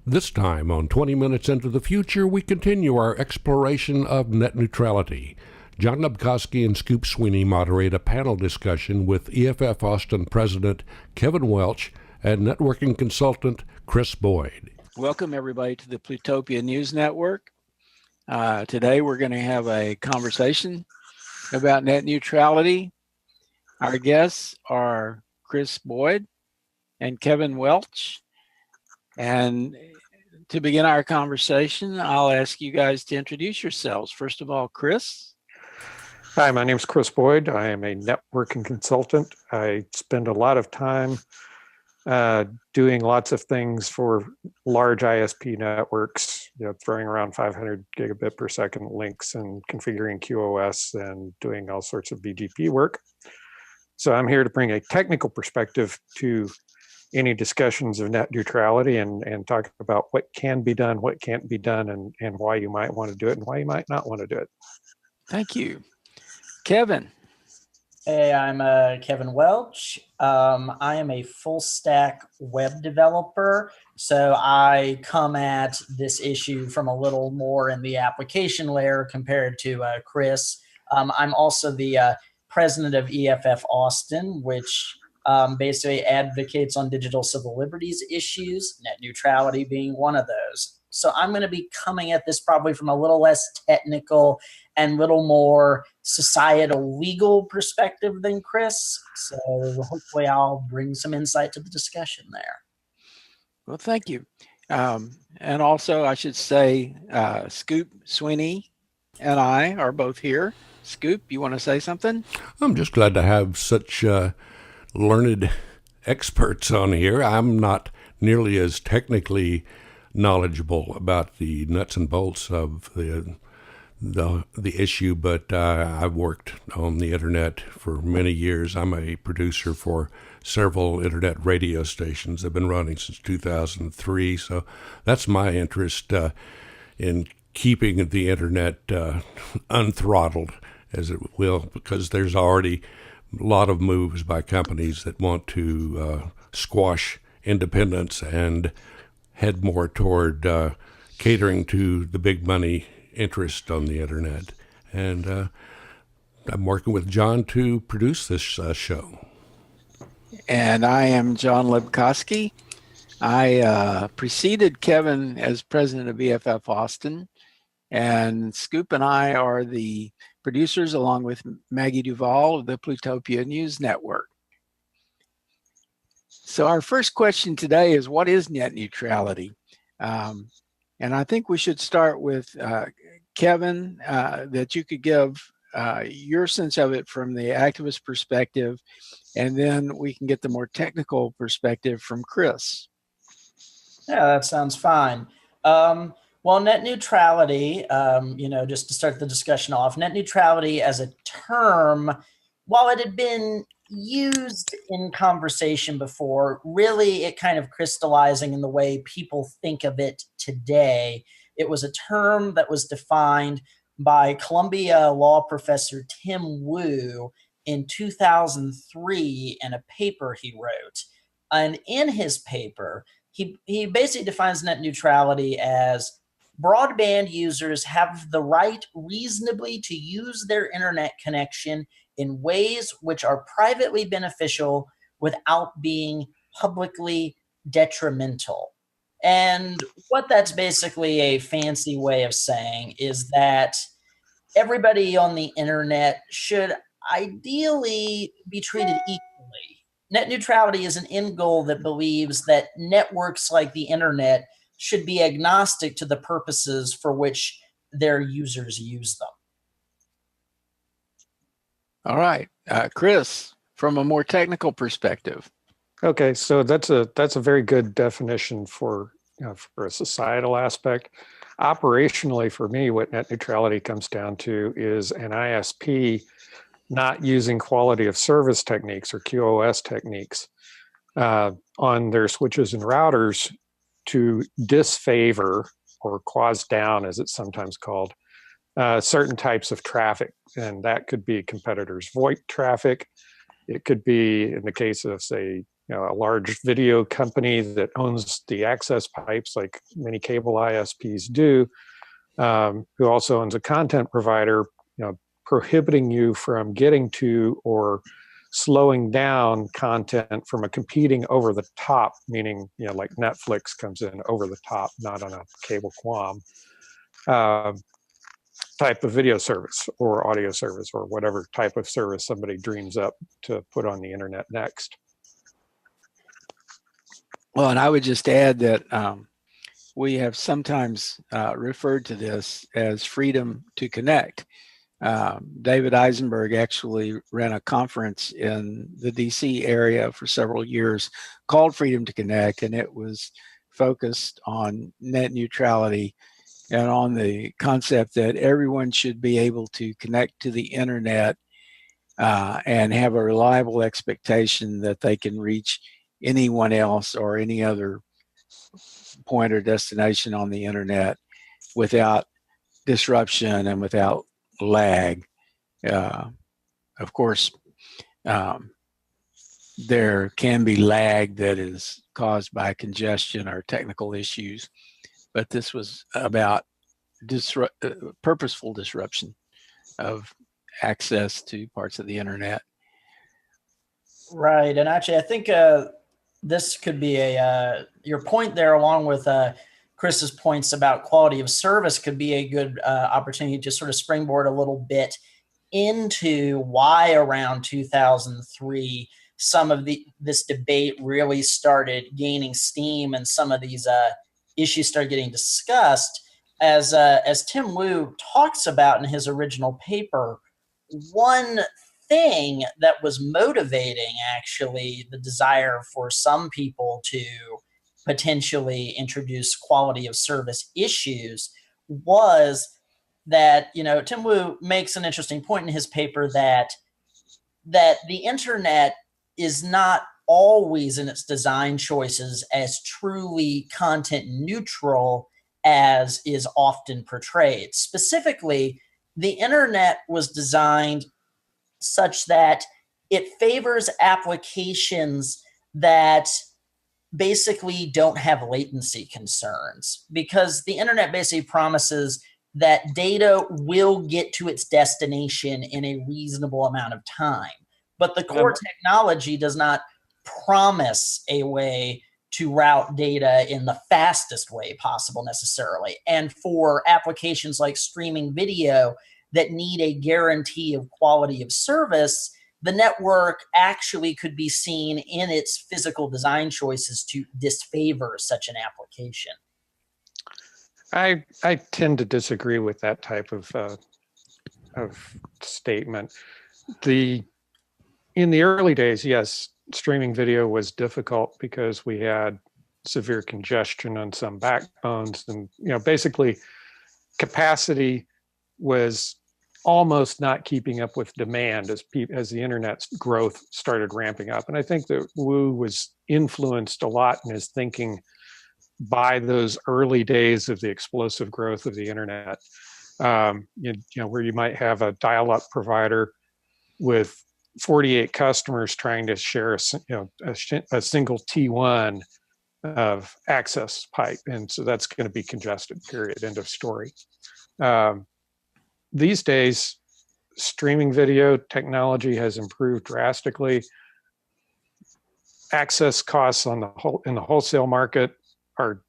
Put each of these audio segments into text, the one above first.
This time on 20 Minutes into the Future, we continue our exploration of net neutrality. John Lebkowski and Scoop Sweeney moderate a panel discussion with EFF-Austin President Kevin Welch and networking consultant Chris Boyd. Welcome, everybody, to the Plutopia News Network. Today, we're going to have a conversation about net neutrality. Our guests are Chris Boyd and Kevin Welch. And to begin our conversation, I'll ask you guys to introduce yourselves. First of all, Chris. Hi, my name is Chris Boyd. I am a networking consultant. I spend a lot of time doing lots of things for large ISP networks, throwing around 500 gigabit per second links and configuring QoS and doing all sorts of BGP work. So I'm here to bring a technical perspective to any discussions of net neutrality and talk about what can be done, what can't be done, and why you might want to do it and why you might not want to do it. Thank you. Kevin. Hey, I'm Kevin Welch. I am a full stack web developer, so I come at this issue from a little more in the application layer compared to Chris. I'm also the president of EFF-Austin, which basically advocates on digital civil liberties issues, net neutrality being one of those. So I'm going to be coming at this probably from a little less technical and little more societal legal perspective than Chris. So hopefully I'll bring some insight to the discussion there. Well, thank you. And also I should say Scoop Sweeney and I are both here. Scoop, you want to say something? I'm just glad to have such learned experts on here. I'm not nearly as technically knowledgeable about the nuts and bolts of the issue, but I've worked on the internet for many years. I'm a producer for several internet radio stations. I've been running since 2003, so that's my interest in keeping the internet unthrottled, as it will, because there's already a lot of moves by companies that want to squash independence and head more toward catering to the big money interest on the internet. And I'm working with John to produce this show. And I am John Lebkowski. I preceded Kevin as president of EFF-Austin, and Scoop and I are the producers along with Maggie Duvall of the Plutopia News Network. So our first question today is, what is net neutrality? And I think we should start with Kevin, that you could give your sense of it from the activist perspective, and then we can get the more technical perspective from Chris. Yeah, that sounds fine. Well, net neutrality, just to start the discussion off, net neutrality as a term, while it had been used in conversation before, really it kind of crystallizing in the way people think of it today. It was a term that was defined by Columbia law professor Tim Wu in 2003 in a paper he wrote. And in his paper, he basically defines net neutrality as broadband users have the right reasonably to use their internet connection in ways which are privately beneficial without being publicly detrimental. And what that's basically a fancy way of saying is that everybody on the internet should ideally be treated equally. Net neutrality is an end goal that believes that networks like the internet should be agnostic to the purposes for which their users use them. All right, Chris, from a more technical perspective. Okay, so that's a very good definition for a societal aspect. Operationally, for me, what net neutrality comes down to is an ISP not using quality of service techniques or QoS techniques on their switches and routers to disfavor or cause down, as it's sometimes called, certain types of traffic. And that could be competitors' VoIP traffic. It could be, in the case of, say, a large video company that owns the access pipes like many cable ISPs do, who also owns a content provider, prohibiting you from getting to or slowing down content from a competing over the top, meaning, like Netflix comes in over the top, not on a cable QAM, type of video service or audio service or whatever type of service somebody dreams up to put on the internet next. Well, and I would just add that we have sometimes referred to this as freedom to connect. David Eisenberg actually ran a conference in the DC area for several years called Freedom to Connect, and it was focused on net neutrality and on the concept that everyone should be able to connect to the internet and have a reliable expectation that they can reach anyone else or any other point or destination on the internet without disruption and without lag. Of course, there can be lag that is caused by congestion or technical issues, but this was about purposeful disruption of access to parts of the internet. Right, and actually, I think this could be your point there, along with Chris's points about quality of service, could be a good opportunity to sort of springboard a little bit into why around 2003 some of this debate really started gaining steam and some of these issues started getting discussed. As Tim Wu talks about in his original paper, one thing that was motivating actually the desire for some people to potentially introduce quality of service issues was that, Tim Wu makes an interesting point in his paper that the internet is not always in its design choices as truly content neutral as is often portrayed. Specifically, the internet was designed such that it favors applications that basically don't have latency concerns, because the internet basically promises that data will get to its destination in a reasonable amount of time. But the core technology does not promise a way to route data in the fastest way possible necessarily. And for applications like streaming video that need a guarantee of quality of service, the network actually could be seen in its physical design choices to disfavor such an application. I tend to disagree with that type of statement. In the early days, yes, streaming video was difficult because we had severe congestion on some backbones, and basically capacity was almost not keeping up with demand as the internet's growth started ramping up. And I think that Wu was influenced a lot in his thinking by those early days of the explosive growth of the internet, where you might have a dial-up provider with 48 customers trying to share a single T1 of access pipe, and so that's going to be congested. Period. End of story. These days, streaming video technology has improved drastically. Access costs in the wholesale market are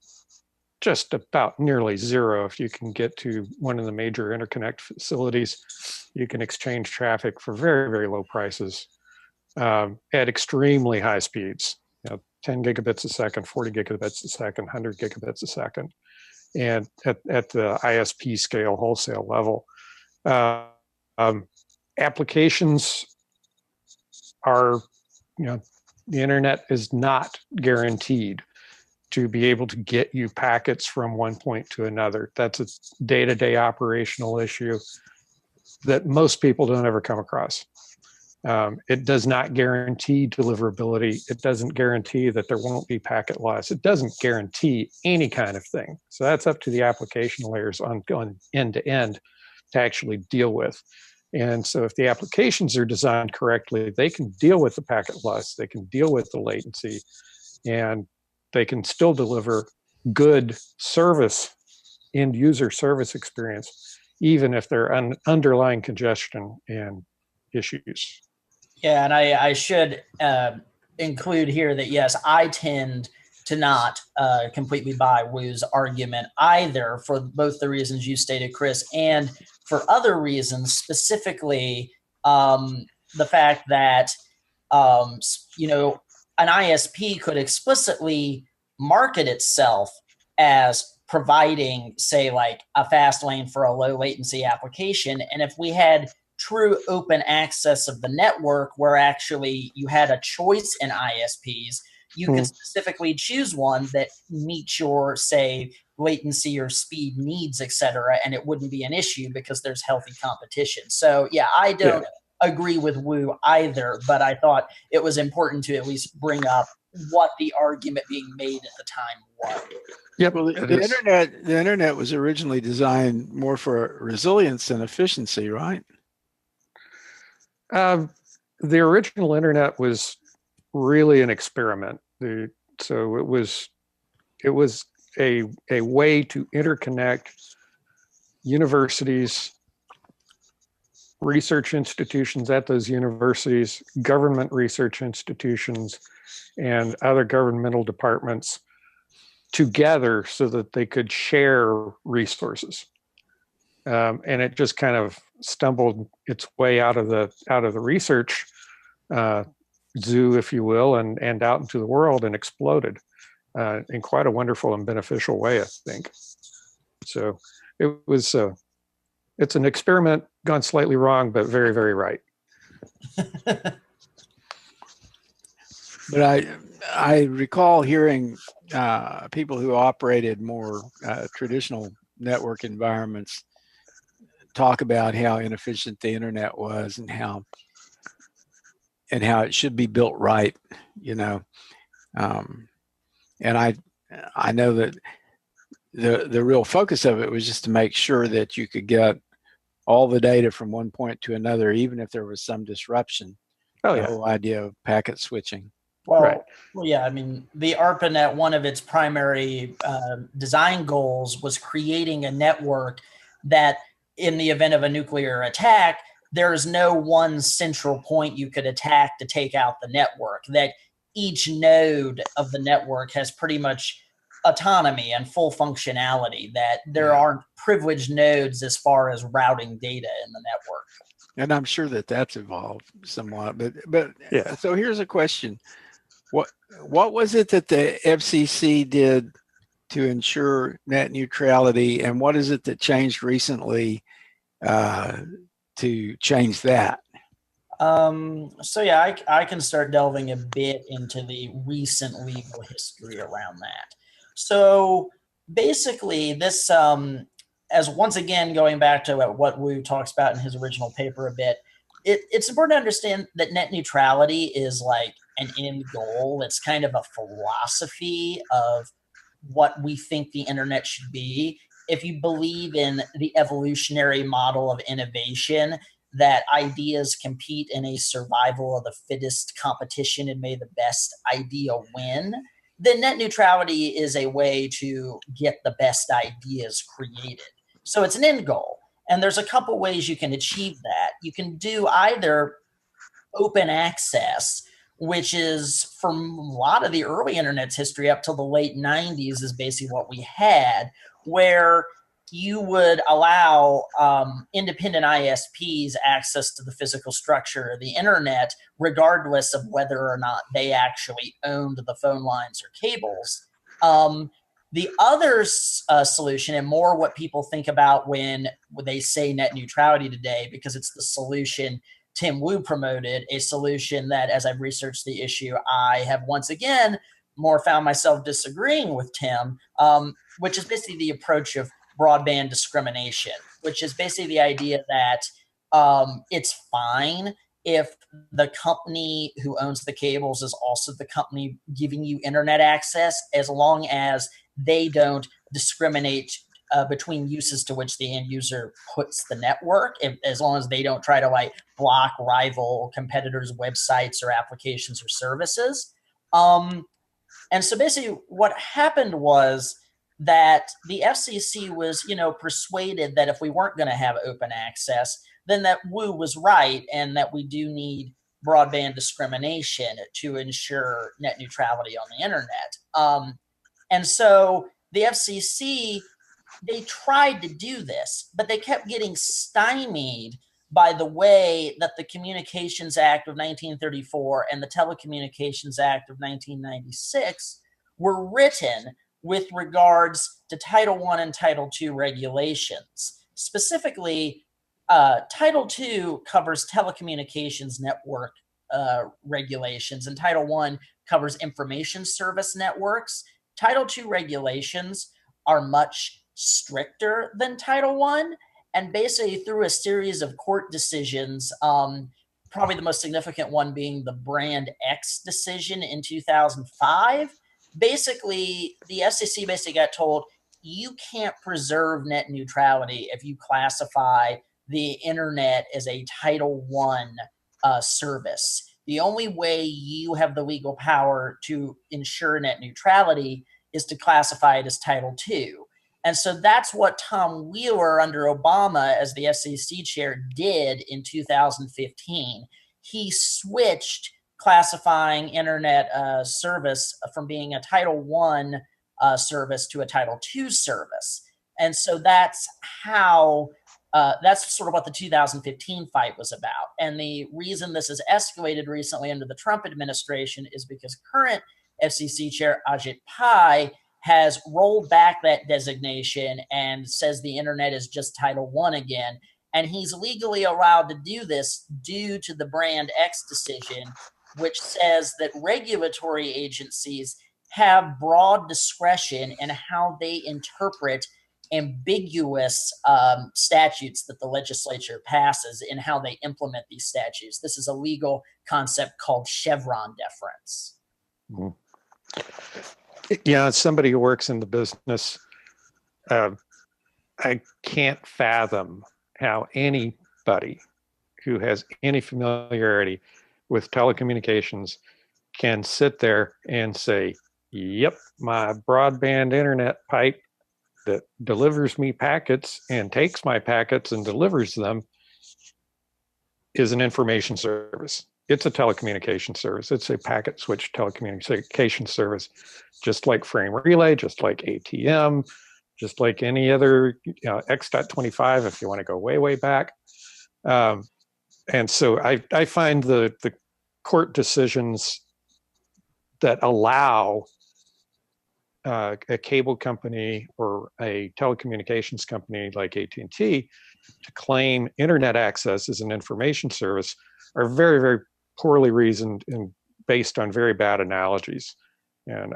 just about nearly zero. If you can get to one of the major interconnect facilities, you can exchange traffic for very, very low prices at extremely high speeds. 10 gigabits a second, 40 gigabits a second, 100 gigabits a second, and at the ISP scale wholesale level. Applications are, the internet is not guaranteed to be able to get you packets from one point to another. That's a day-to-day operational issue that most people don't ever come across. It does not guarantee deliverability. It doesn't guarantee that there won't be packet loss. It doesn't guarantee any kind of thing. So that's up to the application layers on going end to end to actually deal with. And so if the applications are designed correctly, they can deal with the packet loss, they can deal with the latency, and they can still deliver good service, end user service experience, even if there are underlying congestion and issues. Yeah, and I should include here that, yes, I tend to not completely buy Wu's argument either, for both the reasons you stated, Chris, and for other reasons, specifically the fact that an ISP could explicitly market itself as providing, say, like a fast lane for a low latency application. And if we had true open access of the network, where actually you had a choice in ISPs, you could specifically choose one that meets your, say, latency or speed needs, et cetera, and it wouldn't be an issue because there's healthy competition. So yeah, I don't agree with Wu either, but I thought it was important to at least bring up what the argument being made at the time was. Yep. Well, the internet was originally designed more for resilience and efficiency, right? The original internet was really an experiment. So it was a way to interconnect universities, research institutions at those universities, government research institutions, and other governmental departments together so that they could share resources. And it just kind of stumbled its way out of the research zoo, if you will, and out into the world, and exploded in quite a wonderful and beneficial way, I think. So it's an experiment gone slightly wrong, but very, very right. But I recall hearing people who operated more traditional network environments talk about how inefficient the internet was and how it should be built right, and I know that the real focus of it was just to make sure that you could get all the data from one point to another, even if there was some disruption. The whole idea of packet switching. Well, yeah, I mean, the ARPANET, one of its primary design goals was creating a network that, in the event of a nuclear attack, there is no one central point you could attack to take out the network, that each node of the network has pretty much autonomy and full functionality, that there aren't privileged nodes as far as routing data in the network. And I'm sure that that's evolved somewhat, but yeah. So here's a question. What was it that the FCC did to ensure net neutrality, and what is it that changed recently to change that? So yeah, I can start delving a bit into the recent legal history around that. So basically this, as once again, going back to what Wu talks about in his original paper a bit, it's important to understand that net neutrality is like an end goal. It's kind of a philosophy of what we think the internet should be. If you believe in the evolutionary model of innovation, that ideas compete in a survival of the fittest competition and may the best idea win, then net neutrality is a way to get the best ideas created. So it's an end goal. And there's a couple ways you can achieve that. You can do either open access, which is, from a lot of the early internet's history up till the late 90s, is basically what we had, where you would allow independent ISPs access to the physical structure of the internet, regardless of whether or not they actually owned the phone lines or cables. The other solution, and more what people think about when they say net neutrality today, because it's the solution Tim Wu promoted, a solution that, as I've researched the issue, I have once again more found myself disagreeing with Tim, which is basically the approach of broadband discrimination, which is basically the idea that it's fine if the company who owns the cables is also the company giving you internet access, as long as they don't discriminate between uses to which the end user puts the network, as long as they don't try to like block rival competitors' websites or applications or services. And so basically what happened was that the FCC was, persuaded that if we weren't going to have open access, then that Wu was right and that we do need broadband discrimination to ensure net neutrality on the internet. And so the FCC, they tried to do this, but they kept getting stymied by the way that the Communications Act of 1934 and the Telecommunications Act of 1996 were written with regards to Title I and Title II regulations. Specifically, Title II covers telecommunications network regulations, and Title I covers information service networks. Title II regulations are much stricter than Title I, and basically through a series of court decisions, probably the most significant one being the Brand X decision in 2005, basically the FCC basically got told, you can't preserve net neutrality if you classify the internet as a Title I service. The only way you have the legal power to ensure net neutrality is to classify it as Title II. And so that's what Tom Wheeler under Obama as the FCC chair did in 2015. He switched classifying internet service from being a Title I service to a Title II service. And so that's how, that's sort of what the 2015 fight was about. And the reason this has escalated recently under the Trump administration is because current FCC chair Ajit Pai has rolled back that designation and says the internet is just Title I again. And he's legally allowed to do this due to the Brand X decision, which says that regulatory agencies have broad discretion in how they interpret ambiguous statutes that the legislature passes and how they implement these statutes. This is a legal concept called Chevron deference. Mm-hmm. Yeah, as somebody who works in the business, I can't fathom how anybody who has any familiarity with telecommunications can sit there and say, yep, my broadband internet pipe that delivers me packets and takes my packets and delivers them is an information service. It's a telecommunication service. It's a packet switch telecommunication service, just like frame relay, just like ATM, just like any other X.25 if you want to go way, way back. And so I find the court decisions that allow a cable company or a telecommunications company like AT&T to claim internet access as an information service are very, very poorly reasoned and based on very bad analogies. And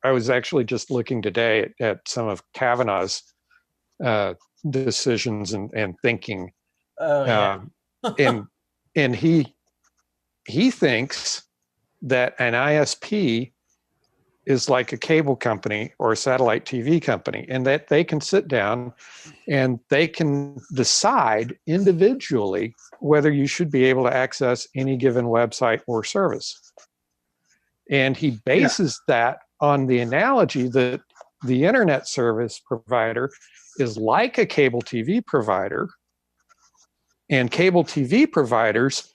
I was actually just looking today at some of Kavanaugh's decisions and thinking. Oh, yeah. and he thinks that an ISP is like a cable company or a satellite TV company, and that they can sit down and they can decide individually whether you should be able to access any given website or service. And he bases that on the analogy that the internet service provider is like a cable TV provider, and cable TV providers,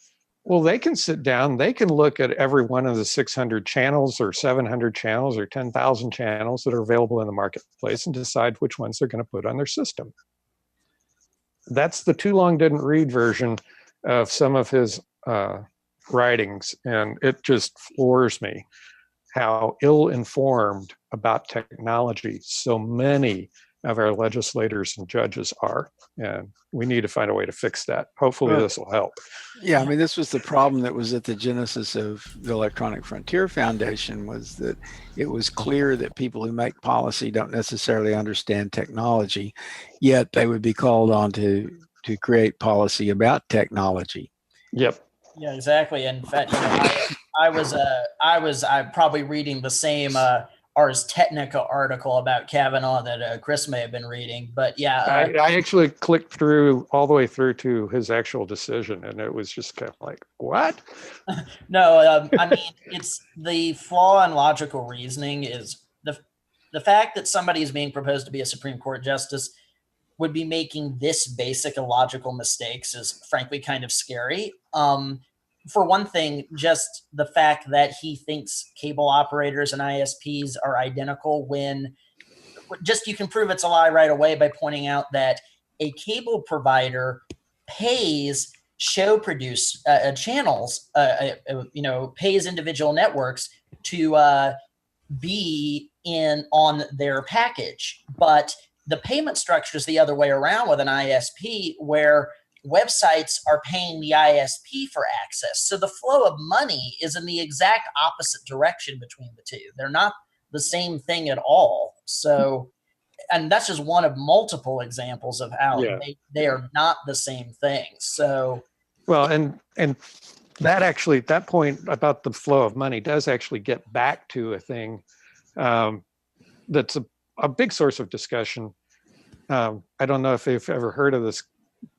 well, they can sit down, they can look at every one of the 600 channels or 700 channels or 10,000 channels that are available in the marketplace and decide which ones they're going to put on their system. That's the too long didn't read version of some of his writings, and it just floors me how ill-informed about technology so many of our legislators and judges are, and we need to find a way to fix that. Hopefully this will help. Yeah, I mean, this was the problem that was at the genesis of the Electronic Frontier Foundation, was that it was clear that people who make policy don't necessarily understand technology, yet they would be called on to create policy about technology. Yep. Yeah, exactly. In fact, I was probably reading the same ars technica article about Kavanaugh that Chris may have been reading. But yeah, I actually clicked through all the way through to his actual decision, and it was just kind of like, what? No, I mean, it's the flaw in logical reasoning is the fact that somebody is being proposed to be a Supreme Court justice would be making this basic illogical mistakes is frankly kind of scary. For one thing, just the fact that he thinks cable operators and ISPs are identical when just you can prove it's a lie right away by pointing out that a cable provider pays show produce channels, pays individual networks to be in on their package. But the payment structure is the other way around with an ISP, where websites are paying the ISP for access. So the flow of money is in the exact opposite direction between the two. They're not the same thing at all. So, and that's just one of multiple examples of how they are not the same thing. So, well, and that point about the flow of money does actually get back to a thing that's a big source of discussion. I don't know if you've ever heard of this,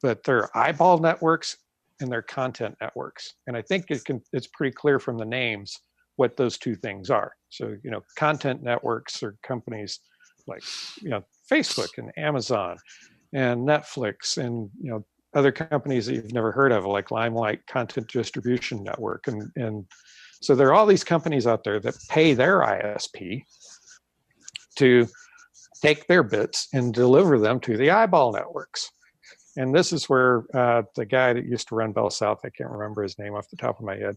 but there are eyeball networks and there are content networks. And I think it's pretty clear from the names what those two things are. So, content networks are companies like, Facebook and Amazon and Netflix and, other companies that you've never heard of, like Limelight Content Distribution Network. And so there are all these companies out there that pay their ISP to take their bits and deliver them to the eyeball networks. And this is where the guy that used to run Bell South, I can't remember his name off the top of my head,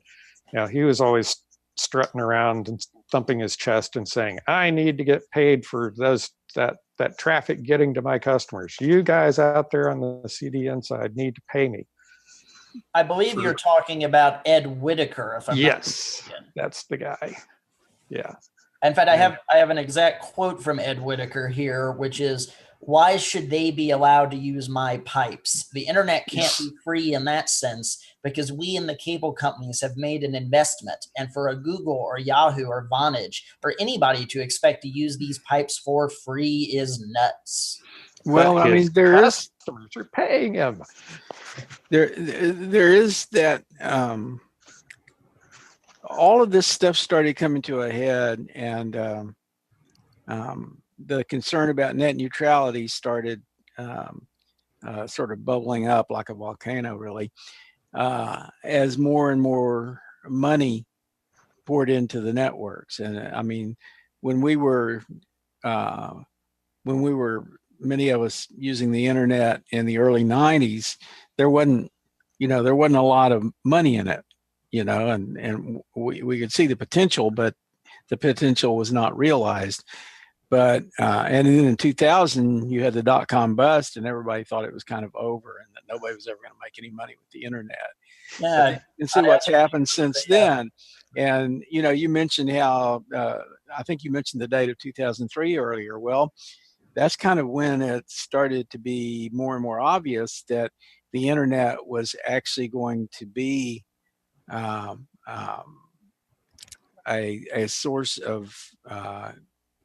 he was always strutting around and thumping his chest and saying, I need to get paid for that traffic getting to my customers. You guys out there on the CDN side need to pay me. I believe you're talking about Ed Whitaker. If I'm not mistaken. That's the guy. Yeah. In fact, I have an exact quote from Ed Whitaker here, which is, why should they be allowed to use my pipes? The internet can't be free in that sense because we in the cable companies have made an investment. And for a Google or Yahoo or Vonage or anybody to expect to use these pipes for free is nuts. Well, I mean, customers are paying him. There is that. All of this stuff started coming to a head, and the concern about net neutrality started sort of bubbling up like a volcano, really, as more and more money poured into the networks. And I mean, when we were many of us using the internet in the early 90s, there wasn't a lot of money in it, and we could see the potential, but the potential was not realized. But and then in 2000, you had the dot-com bust, and everybody thought it was kind of over, and that nobody was ever going to make any money with the internet. Yeah, and see what's happened since then. And you mentioned how I think you mentioned the date of 2003 earlier. Well, that's kind of when it started to be more and more obvious that the internet was actually going to be a source of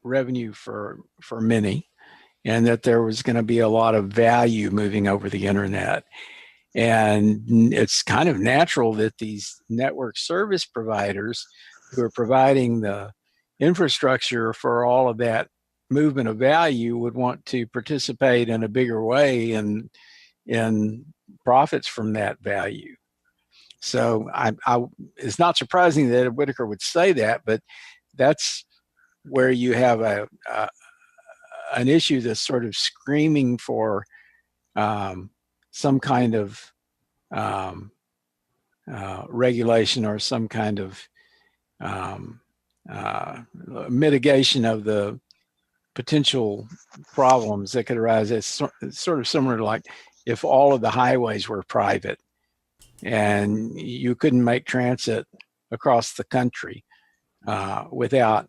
revenue for many, and that there was going to be a lot of value moving over the internet. And it's kind of natural that these network service providers who are providing the infrastructure for all of that movement of value would want to participate in a bigger way in profits from that value. So it's not surprising that Whitaker would say that, but that's where you have an issue that's sort of screaming for some kind of regulation or some kind of mitigation of the potential problems that could arise. It's sort of similar to like if all of the highways were private and you couldn't make transit across the country without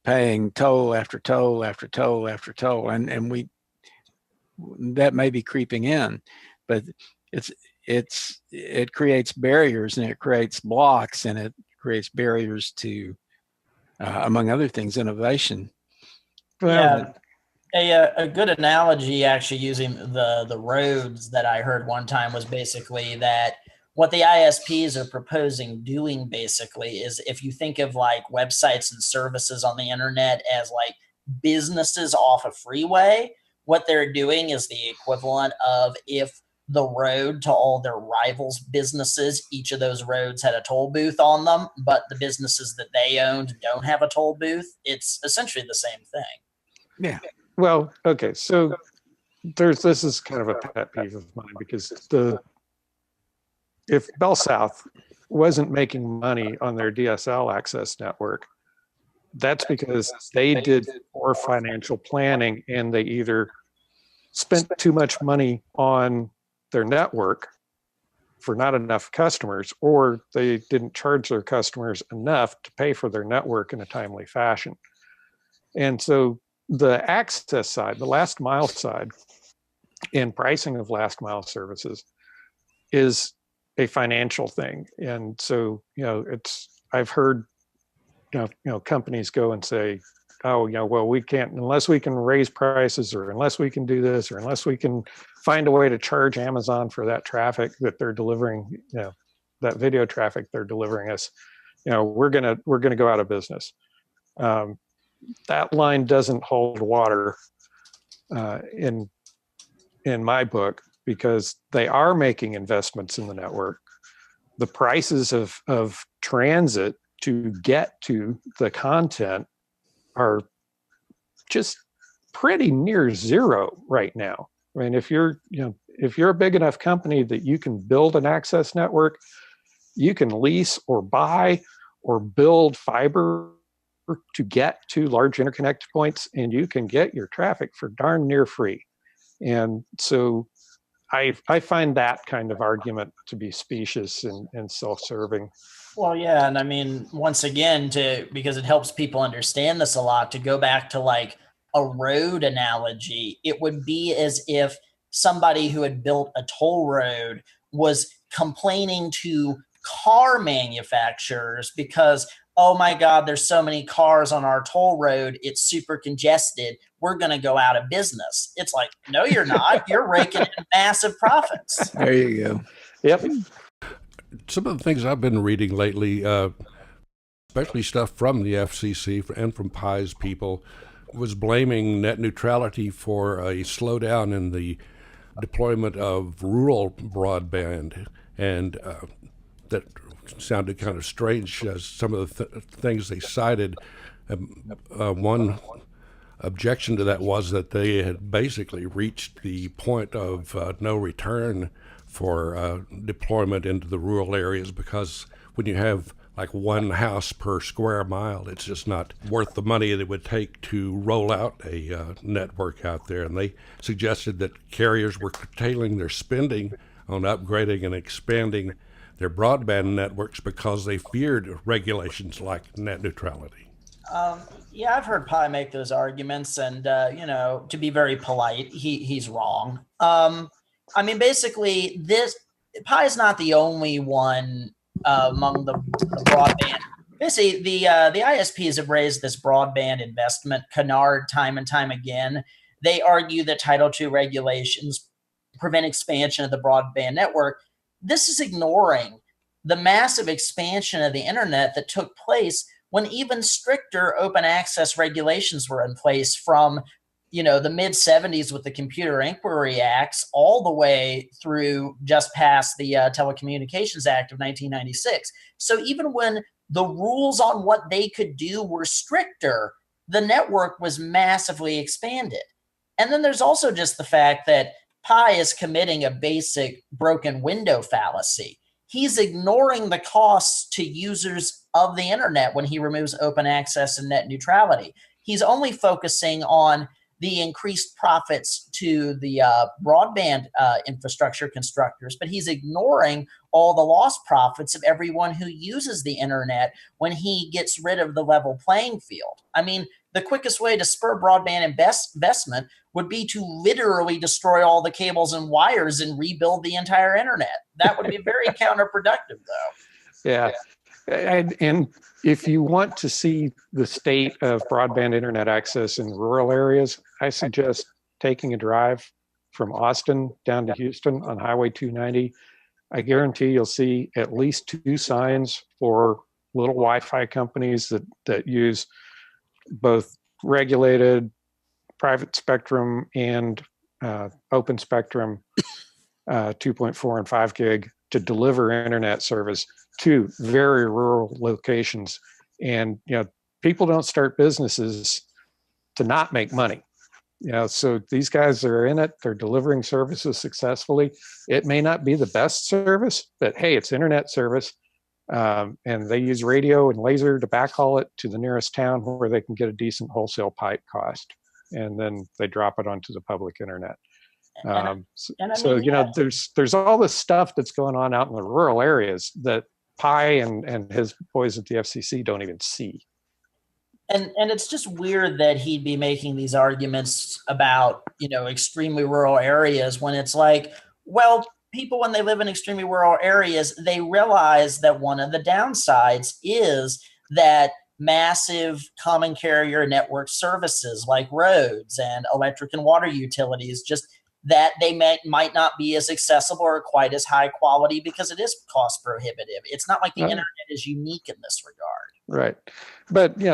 paying toll after toll after toll after toll, and that may be creeping in, but it creates barriers, and it creates blocks, and it creates barriers to among other things, innovation. Well, A good analogy, actually, using the roads that I heard one time, was basically that what the ISPs are proposing doing basically is, if you think of like websites and services on the internet as like businesses off a freeway, what they're doing is the equivalent of if the road to all their rivals' businesses, each of those roads had a toll booth on them, but the businesses that they owned don't have a toll booth. It's essentially the same thing. Yeah. well, okay. So this is kind of a pet peeve of mine, because if Bell South wasn't making money on their DSL access network, that's because they did poor financial planning, and they either spent too much money on their network for not enough customers, or they didn't charge their customers enough to pay for their network in a timely fashion. And so the access side, the last mile side, and pricing of last mile services is a financial thing. And so, I've heard, companies go and say, oh, well, we can't, unless we can raise prices, or unless we can do this, or unless we can find a way to charge Amazon for that traffic that they're delivering, that video traffic they're delivering us, we're gonna go out of business. That line doesn't hold water in my book, because they are making investments in the network. The prices of transit to get to the content are just pretty near zero right now. I mean, if you're a big enough company that you can build an access network, you can lease or buy or build fiber to get to large interconnect points, and you can get your traffic for darn near free. And so I find that kind of argument to be specious and self-serving. Well, yeah. And I mean, once again, because it helps people understand this a lot, to go back to like a road analogy, it would be as if somebody who had built a toll road was complaining to car manufacturers because, oh my God, there's so many cars on our toll road, it's super congested, we're going to go out of business. It's like, no, you're not. You're raking in massive profits. There you go. Yep. Some of the things I've been reading lately, especially stuff from the FCC and from PI's people, was blaming net neutrality for a slowdown in the deployment of rural broadband. And that sounded kind of strange, as some of the things they cited. One objection to that was that they had basically reached the point of no return for deployment into the rural areas, because when you have like one house per square mile, it's just not worth the money that it would take to roll out a network out there. And they suggested that carriers were curtailing their spending on upgrading and expanding their broadband networks because they feared regulations like net neutrality. Yeah, I've heard Pi make those arguments, and to be very polite, he's wrong. I mean, basically, Pi is not the only one among the broadband. Basically, the ISPs have raised this broadband investment canard time and time again. They argue that Title II regulations prevent expansion of the broadband network. This is ignoring the massive expansion of the internet that took place when even stricter open access regulations were in place, from the mid 70s with the Computer Inquiry Acts all the way through just past the Telecommunications Act of 1996. So even when the rules on what they could do were stricter, the network was massively expanded. And then there's also just the fact that Pi is committing a basic broken window fallacy. He's ignoring the costs to users of the internet when he removes open access and net neutrality. He's only focusing on the increased profits to the broadband infrastructure constructors, but he's ignoring all the lost profits of everyone who uses the internet when he gets rid of the level playing field. I mean, the quickest way to spur broadband investment would be to literally destroy all the cables and wires and rebuild the entire internet. That would be very counterproductive, though. Yeah. And if you want to see the state of broadband internet access in rural areas, I suggest taking a drive from Austin down to Houston on Highway 290. I guarantee you'll see at least 2 signs for little Wi-Fi companies that use both regulated private spectrum and open spectrum 2.4 and 5 gig to deliver internet service to very rural locations. And people don't start businesses to not make money. So these guys are in it, they're delivering services successfully. It may not be the best service, but hey, it's internet service. And they use radio and laser to backhaul it to the nearest town where they can get a decent wholesale pipe cost. And then they drop it onto the public internet. There's all this stuff that's going on out in the rural areas that Pi and his boys at the FCC don't even see. And it's just weird that he'd be making these arguments about, extremely rural areas when it's like, well, people, when they live in extremely rural areas, they realize that one of the downsides is that massive common carrier network services like roads and electric and water utilities, just that they might not be as accessible or quite as high quality because it is cost prohibitive. It's not like the internet is unique in this regard. Right. But the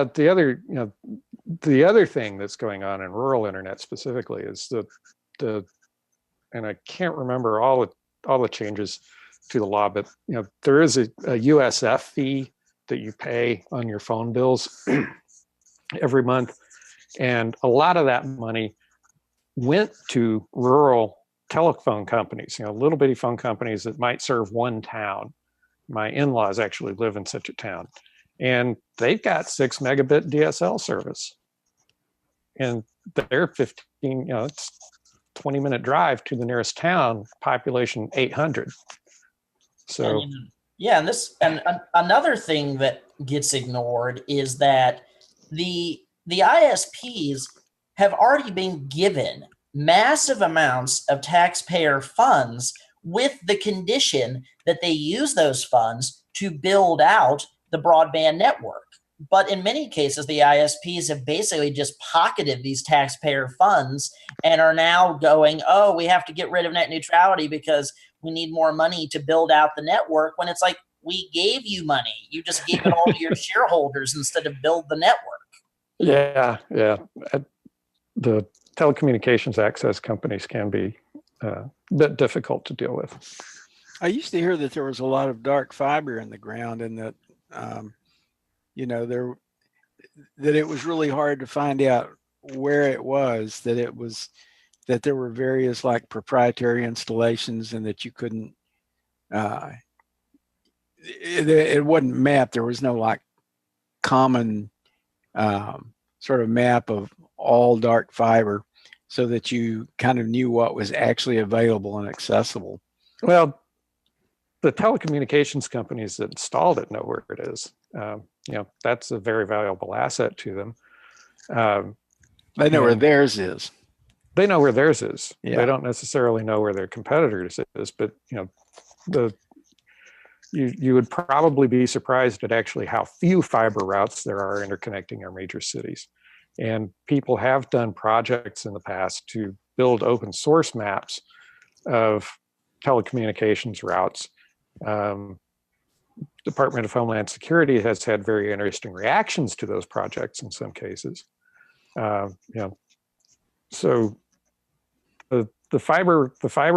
other thing that's going on in rural internet specifically is the and I can't remember all the changes to the law, but there is a USF fee that you pay on your phone bills every month, and a lot of that money went to rural telephone companies, little bitty phone companies that might serve one town. My in-laws actually live in such a town, and they've got 6 megabit DSL service, and they're 15, it's 20-minute drive to the nearest town, population 800. So and another thing that gets ignored is that the ISPs have already been given massive amounts of taxpayer funds with the condition that they use those funds to build out the broadband network. But in many cases, the ISPs have basically just pocketed these taxpayer funds and are now going, oh, we have to get rid of net neutrality because we need more money to build out the network, when it's like, we gave you money. You just gave it all to your shareholders instead of build the network. Yeah. The telecommunications access companies can be a bit difficult to deal with. I used to hear that there was a lot of dark fiber in the ground, and that that it was really hard to find out where it was, that there were various like proprietary installations, and that you couldn't it wasn't mapped. There was no like common sort of map of all dark fiber, so that you kind of knew what was actually available and accessible. Well, the telecommunications companies that installed it know where it is. That's a very valuable asset to them. They know where theirs is. They know where theirs is. Yeah. They don't necessarily know where their competitors is, but you would probably be surprised at actually how few fiber routes there are interconnecting our major cities. And people have done projects in the past to build open source maps of telecommunications routes. Department of Homeland Security has had very interesting reactions to those projects in some cases. So the fiber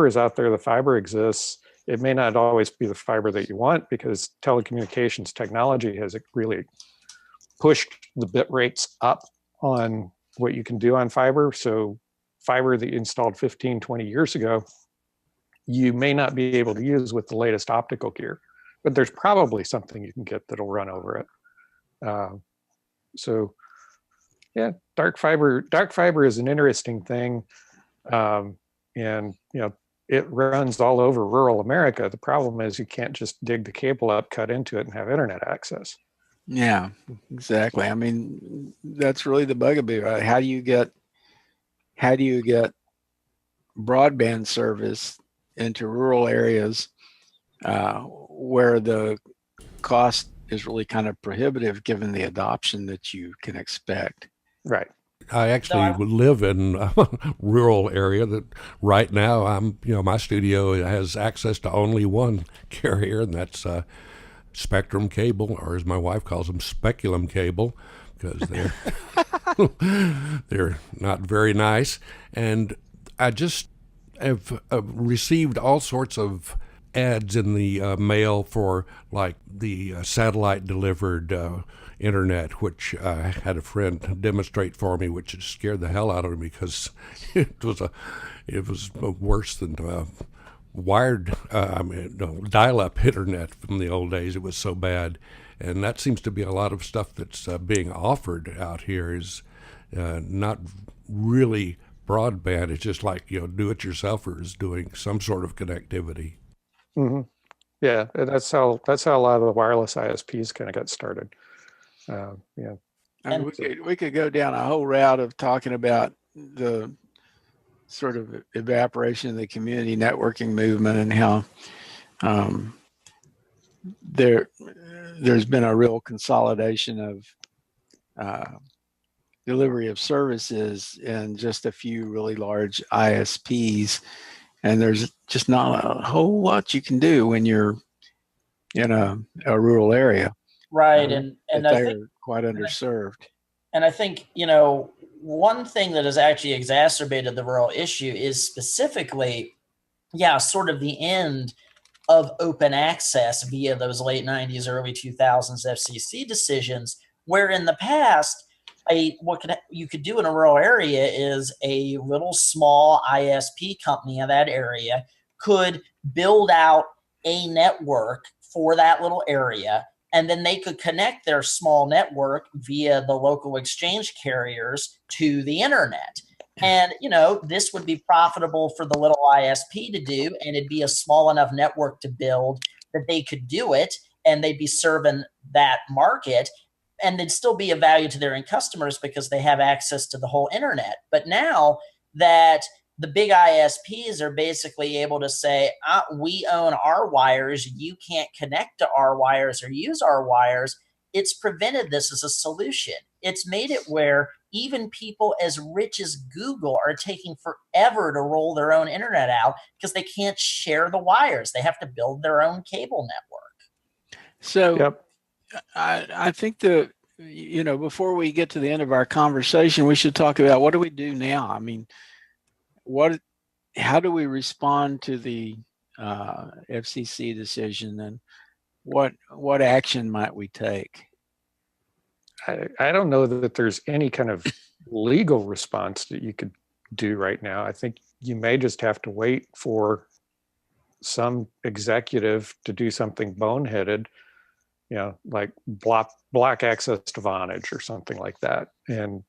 is out there. The fiber exists. It may not always be the fiber that you want, because telecommunications technology has really pushed the bit rates up on what you can do on fiber. So fiber that you installed 15, 20 years ago, you may not be able to use with the latest optical gear, but there's probably something you can get that'll run over it. So yeah, dark fiber is an interesting thing. And it runs all over rural America. The problem is you can't just dig the cable up, cut into it, and have internet access. Yeah, exactly. I mean, that's really the bugaboo, right? How do you get broadband service into rural areas where the cost is really kind of prohibitive given the adoption that you can expect. Right. I actually live in a rural area that right now my studio has access to only one carrier, and that's Spectrum Cable, or as my wife calls them, Speculum Cable, because they're not very nice. And I just have received all sorts of ads in the mail for like the satellite delivered internet, which I had a friend demonstrate for me, which scared the hell out of me because it was worse than wired, dial-up internet from the old days. It was so bad, and that seems to be a lot of stuff that's being offered out here is not really broadband. It's just like do-it-yourselfers doing some sort of connectivity. Mm-hmm. Yeah, that's how a lot of the wireless ISPs kind of got started. Yeah. I mean, we could go down a whole route of talking about the sort of evaporation of the community networking movement and how there's been a real consolidation of delivery of services in just a few really large ISPs, and there's just not a whole lot you can do when you're in a rural area. Right, and I think quite underserved. And I think, one thing that has actually exacerbated the rural issue is specifically, sort of the end of open access via those late 90s, early 2000s FCC decisions, where in the past, you could do in a rural area is a little small ISP company in that area could build out a network for that little area, and then they could connect their small network via the local exchange carriers to the internet. And, this would be profitable for the little ISP to do, and it'd be a small enough network to build that they could do it, and they'd be serving that market, and they'd still be of value to their end customers because they have access to the whole internet. But now that the big ISPs are basically able to say, we own our wires, you can't connect to our wires or use our wires, it's prevented this as a solution. It's made it where even people as rich as Google are taking forever to roll their own internet out because they can't share the wires. They have to build their own cable network. So yep. I think before we get to the end of our conversation, we should talk about what do we do now? I mean, how do we respond to the FCC decision, and what action might we take? I don't know that there's any kind of legal response that you could do right now. I think you may just have to wait for some executive to do something boneheaded, like block access to Vonage or something like that, and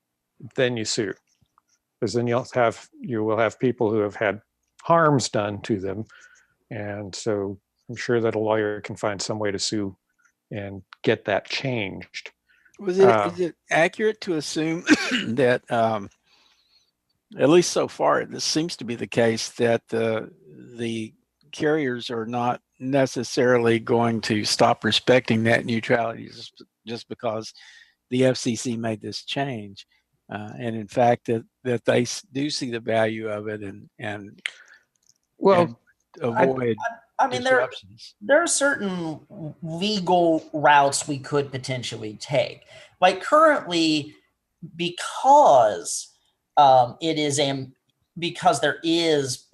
then you sue. Because then you will have people who have had harms done to them, and so I'm sure that a lawyer can find some way to sue and get that changed. Is it accurate to assume that, at least so far, this seems to be the case, that the carriers are not necessarily going to stop respecting net neutrality just because the FCC made this change? And in fact, that they do see the value of it and avoid disruptions. There are certain legal routes we could potentially take. Like currently, because there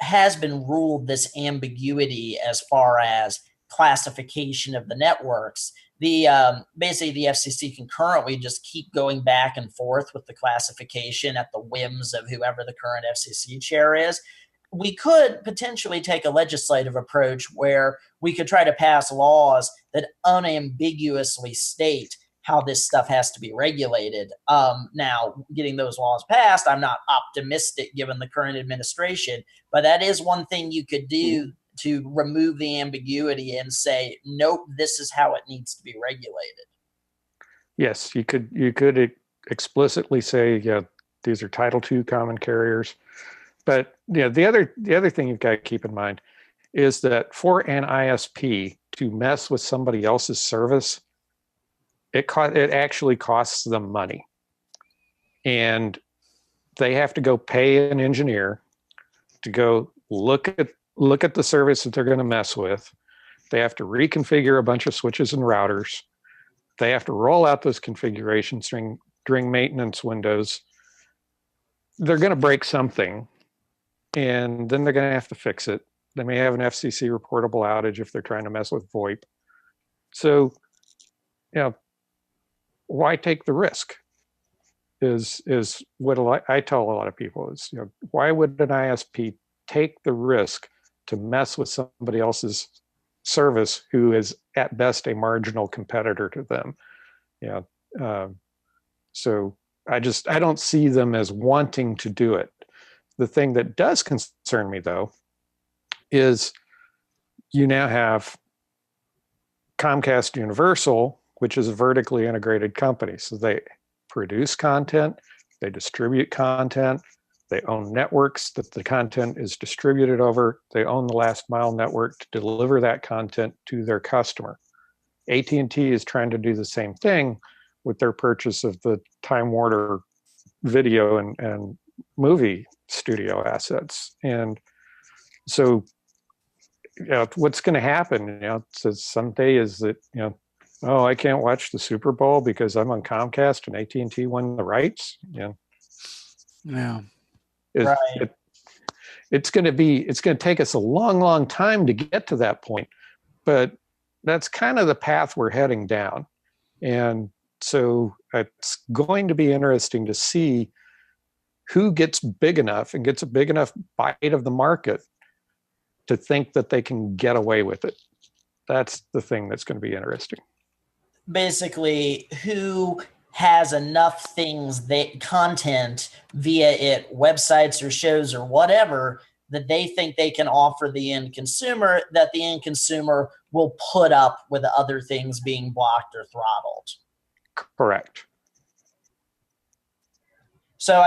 has been ruled this ambiguity as far as classification of the networks. Basically the FCC can currently just keep going back and forth with the classification at the whims of whoever the current FCC chair is. We could potentially take a legislative approach where we could try to pass laws that unambiguously state how this stuff has to be regulated. Now, getting those laws passed, I'm not optimistic given the current administration, but that is one thing you could do to remove the ambiguity and say, nope, this is how it needs to be regulated. Yes, you could explicitly say, these are Title II common carriers. But the other thing you've got to keep in mind is that for an ISP to mess with somebody else's service it actually costs them money. And they have to go pay an engineer to go look at the service that they're going to mess with. They have to reconfigure a bunch of switches and routers. They have to roll out those configurations during maintenance windows. They're going to break something, and then they're going to have to fix it. They may have an FCC reportable outage if they're trying to mess with VoIP. So, why take the risk? Is what I tell a lot of people is, why would an ISP take the risk to mess with somebody else's service who is at best a marginal competitor to them? So I don't see them as wanting to do it. The thing that does concern me, though, is you now have Comcast Universal, which is a vertically integrated company. So they produce content, they distribute content, they own networks that the content is distributed over, they own the last mile network to deliver that content to their customer. AT&T is trying to do the same thing with their purchase of the Time Warner video and movie studio assets. And so, what's going to happen, someday is that, oh, I can't watch the Super Bowl because I'm on Comcast and AT&T won the rights. Yeah. It's going to take us a long, long time to get to that point, but that's kind of the path we're heading down. And so it's going to be interesting to see who gets big enough and gets a big enough bite of the market to think that they can get away with it. That's the thing that's going to be interesting. Basically, who has enough content via it, websites or shows or whatever, that they think they can offer the end consumer, that the end consumer will put up with other things being blocked or throttled. Correct. So,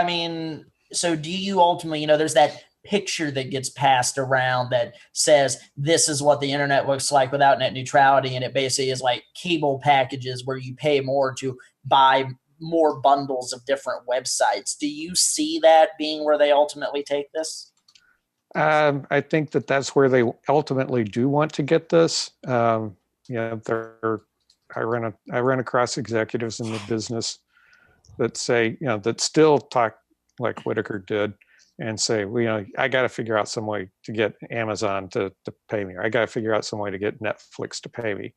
so do you ultimately, there's that picture that gets passed around that says this is what the internet looks like without net neutrality, and it basically is like cable packages where you pay more to buy more bundles of different websites. Do you see that being where they ultimately take this? I think that's where they ultimately do want to get this. I run across executives in the business that say, that still talk like Whitaker did and say, well, I got to figure out some way to get Amazon to pay me, or I got to figure out some way to get Netflix to pay me.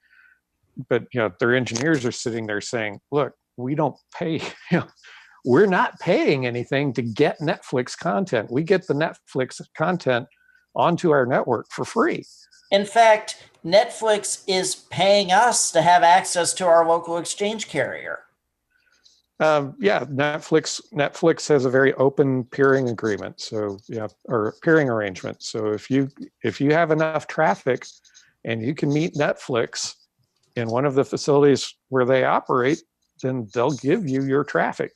But, their engineers are sitting there saying, look, we don't pay, we're not paying anything to get Netflix content. We get the Netflix content onto our network for free. In fact, Netflix is paying us to have access to our local exchange carrier. Netflix has a very open peering agreement. So or peering arrangement. So if you have enough traffic and you can meet Netflix in one of the facilities where they operate, then they'll give you your traffic.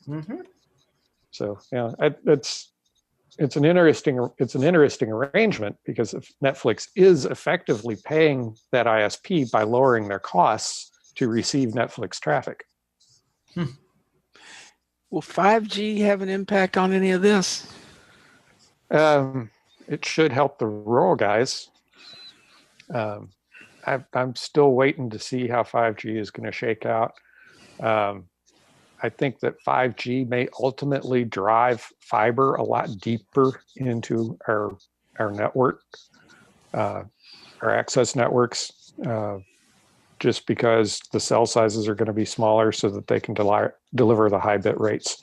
Mm-hmm. So it's an interesting arrangement, because if Netflix is effectively paying that ISP by lowering their costs to receive Netflix traffic. Will 5G have an impact on any of this? It should help the rural guys. I'm still waiting to see how 5G is going to shake out. I think that 5G may ultimately drive fiber a lot deeper into our network, our access networks, just because the cell sizes are going to be smaller so that they can deliver the high bit rates.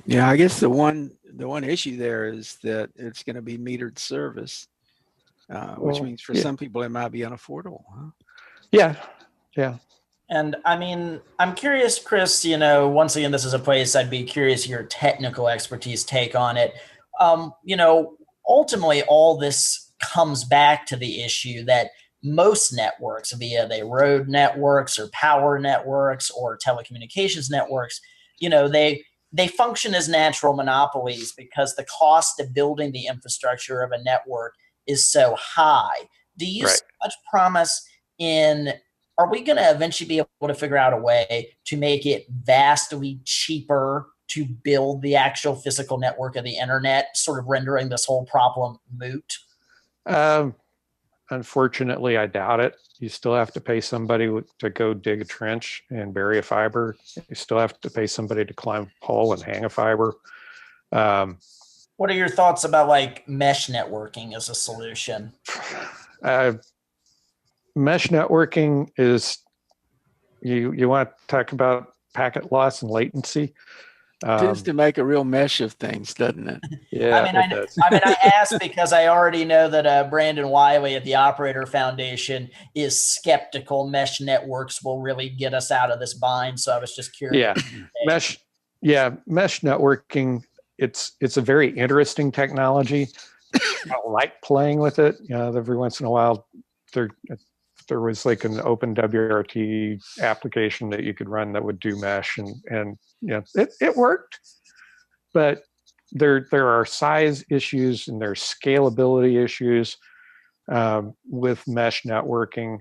Yeah, I guess the one issue there is that it's going to be metered service, which means for some people it might be unaffordable. Huh? Yeah. And I'm curious, Chris, once again, this is a place I'd be curious your technical expertise take on it. Ultimately, all this comes back to the issue that most networks, via they road networks or power networks or telecommunications networks, they function as natural monopolies because the cost of building the infrastructure of a network is so high. Do you see much promise in are we going to eventually be able to figure out a way to make it vastly cheaper to build the actual physical network of the internet, sort of rendering this whole problem moot? Unfortunately, I doubt it. You still have to pay somebody to go dig a trench and bury a fiber. You still have to pay somebody to climb a pole and hang a fiber. What are your thoughts about like mesh networking as a solution? Mesh networking is, you want to talk about packet loss and latency. Tends to make a real mesh of things, doesn't it? Yeah, I asked because I already know that Brandon Wiley at the Operator Foundation is skeptical mesh networks will really get us out of this bind. So I was just curious. Mesh networking. It's a very interesting technology. I like playing with it. Every once in a while, there was like an open WRT application that you could run that would do mesh, and it worked, but there are size issues and there's scalability issues with mesh networking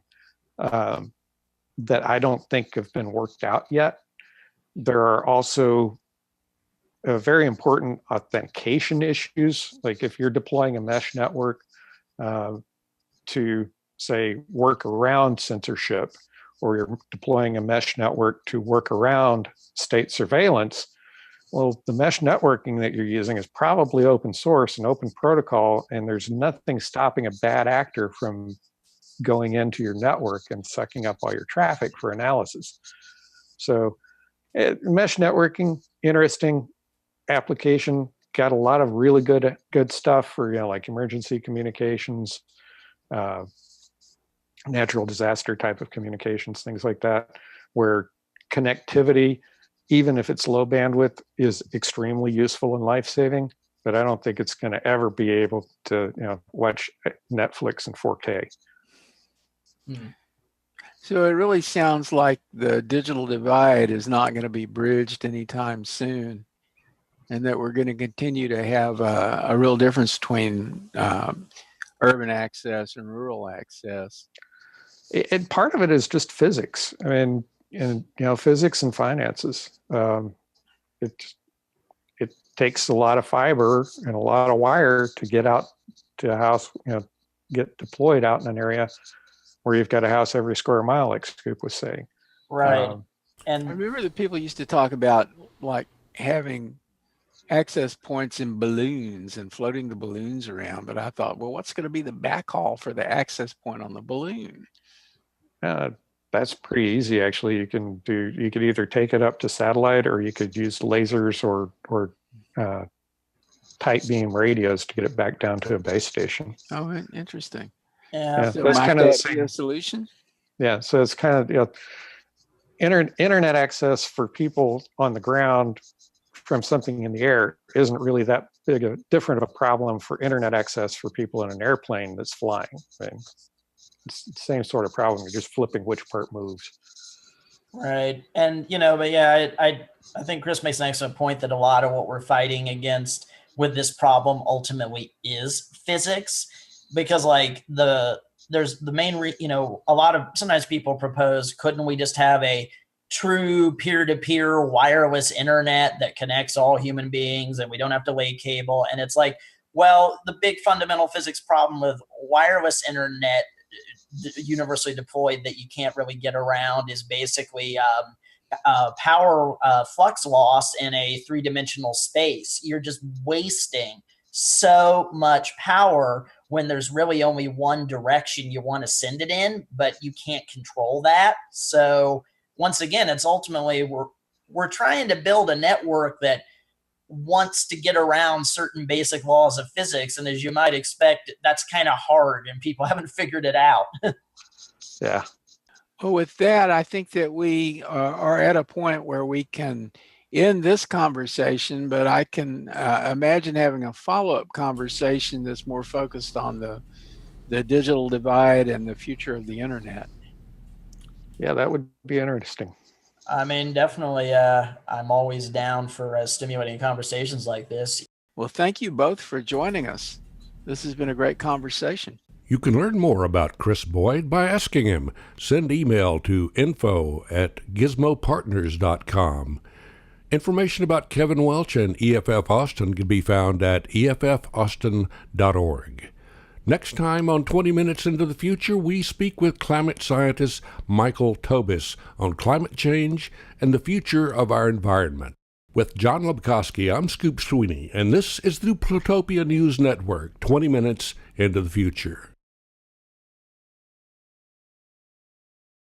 that I don't think have been worked out yet. There are also very important authentication issues. Like if you're deploying a mesh network to say work around censorship, or you're deploying a mesh network to work around state surveillance, well, the mesh networking that you're using is probably open source and open protocol, and there's nothing stopping a bad actor from going into your network and sucking up all your traffic for analysis. So mesh networking, interesting application, got a lot of really good stuff for like emergency communications, natural disaster type of communications, things like that, where connectivity, even if it's low bandwidth, is extremely useful and life-saving. But I don't think it's going to ever be able to watch Netflix in 4K. So it really sounds like the digital divide is not going to be bridged anytime soon, and that we're going to continue to have a real difference between urban access and rural access. And part of it is just physics. I mean, physics and finances. It takes a lot of fiber and a lot of wire to get out to a house, get deployed out in an area where you've got a house every square mile, like Scoop was saying. Right. And I remember that people used to talk about like having access points in balloons and floating the balloons around. But I thought, well, what's going to be the backhaul for the access point on the balloon? That's pretty easy, actually. You could either take it up to satellite, or you could use lasers or tight beam radios to get it back down to a base station. Oh, interesting. Yeah, so that's kind of the same solution. Yeah, so it's kind of internet access for people on the ground from something in the air isn't really that different of a problem for internet access for people in an airplane that's flying. Right? It's the same sort of problem. You're just flipping which part moves. Right. And, but yeah, I think Chris makes an excellent point that a lot of what we're fighting against with this problem ultimately is physics, because there's the main, sometimes people propose, couldn't we just have a true peer-to-peer wireless internet that connects all human beings and we don't have to lay cable? And it's like, well, the big fundamental physics problem with wireless internet universally deployed that you can't really get around is basically power flux loss in a three-dimensional space. You're just wasting so much power when there's really only one direction you want to send it in, but you can't control that. So once again, it's ultimately we're trying to build a network that wants to get around certain basic laws of physics. And as you might expect, that's kind of hard and people haven't figured it out. Yeah. Well, with that, I think that we are at a point where we can end this conversation, but I can imagine having a follow-up conversation that's more focused on the digital divide and the future of the internet. Yeah, that would be interesting. I mean, definitely, I'm always down for stimulating conversations like this. Well, thank you both for joining us. This has been a great conversation. You can learn more about Chris Boyd by asking him. Send email to info@gizmopartners.com. Information about Kevin Welch and EFF-Austin can be found at EFF-Austin.org. Next time on 20 Minutes into the Future, we speak with climate scientist Michael Tobis on climate change and the future of our environment. With John Lebkowski, I'm Scoop Sweeney, and this is the Plutopia News Network, 20 Minutes into the Future.